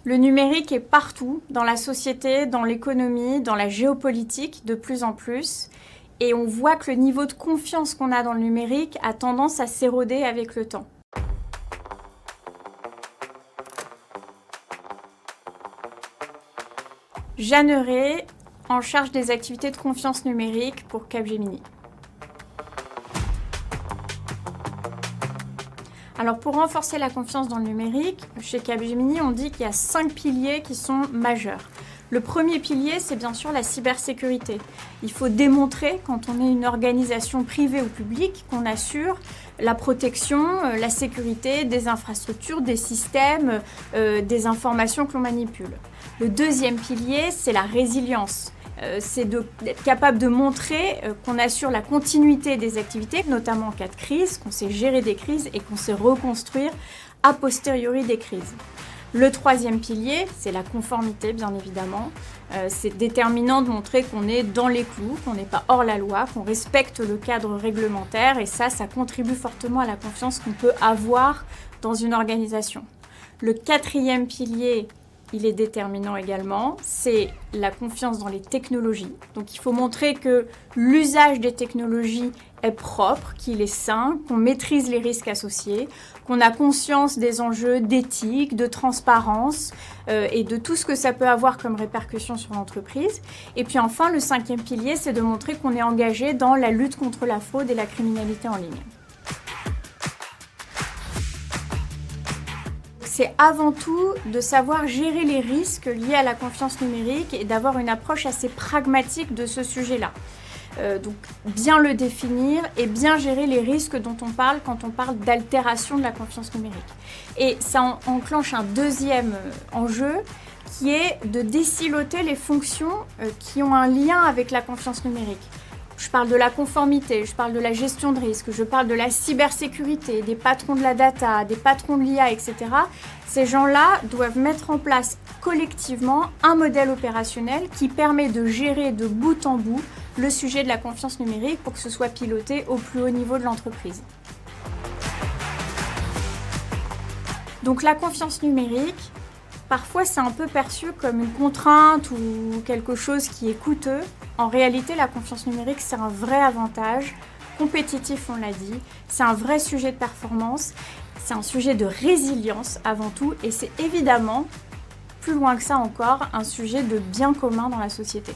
Le numérique est partout, dans la société, dans l'économie, dans la géopolitique, de plus en plus. Et on voit que le niveau de confiance qu'on a dans le numérique a tendance à s'éroder avec le temps. Jeanne Heuret, en charge des activités de confiance numérique pour Capgemini. Alors pour renforcer la confiance dans le numérique, chez Capgemini, on dit qu'il y a 5 piliers qui sont majeurs. Le premier pilier, c'est bien sûr la cybersécurité. Il faut démontrer, quand on est une organisation privée ou publique, qu'on assure la protection, la sécurité des infrastructures, des systèmes, des informations que l'on manipule. Le deuxième pilier, c'est la résilience. C'est d'être capable de montrer qu'on assure la continuité des activités, notamment en cas de crise, qu'on sait gérer des crises et qu'on sait reconstruire a posteriori des crises. Le troisième pilier, c'est la conformité, bien évidemment. C'est déterminant de montrer qu'on est dans les clous, qu'on n'est pas hors la loi, qu'on respecte le cadre réglementaire et ça contribue fortement à la confiance qu'on peut avoir dans une organisation. Le quatrième pilier, il est déterminant également, c'est la confiance dans les technologies. Donc il faut montrer que l'usage des technologies est propre, qu'il est sain, qu'on maîtrise les risques associés, qu'on a conscience des enjeux d'éthique, de transparence et de tout ce que ça peut avoir comme répercussion sur l'entreprise. Et puis enfin, le cinquième pilier, c'est de montrer qu'on est engagé dans la lutte contre la fraude et la criminalité en ligne. C'est avant tout de savoir gérer les risques liés à la confiance numérique et d'avoir une approche assez pragmatique de ce sujet-là. Donc bien le définir et bien gérer les risques dont on parle quand on parle d'altération de la confiance numérique. Et ça enclenche un deuxième enjeu qui est de désiloter les fonctions qui ont un lien avec la confiance numérique. Je parle de la conformité, je parle de la gestion de risque, je parle de la cybersécurité, des patrons de la data, des patrons de l'IA, etc. Ces gens-là doivent mettre en place collectivement un modèle opérationnel qui permet de gérer de bout en bout le sujet de la confiance numérique pour que ce soit piloté au plus haut niveau de l'entreprise. Donc la confiance numérique, parfois c'est un peu perçu comme une contrainte ou quelque chose qui est coûteux. En réalité, la confiance numérique, c'est un vrai avantage compétitif, on l'a dit. C'est un vrai sujet de performance. C'est un sujet de résilience avant tout. Et c'est évidemment, plus loin que ça encore, un sujet de bien commun dans la société.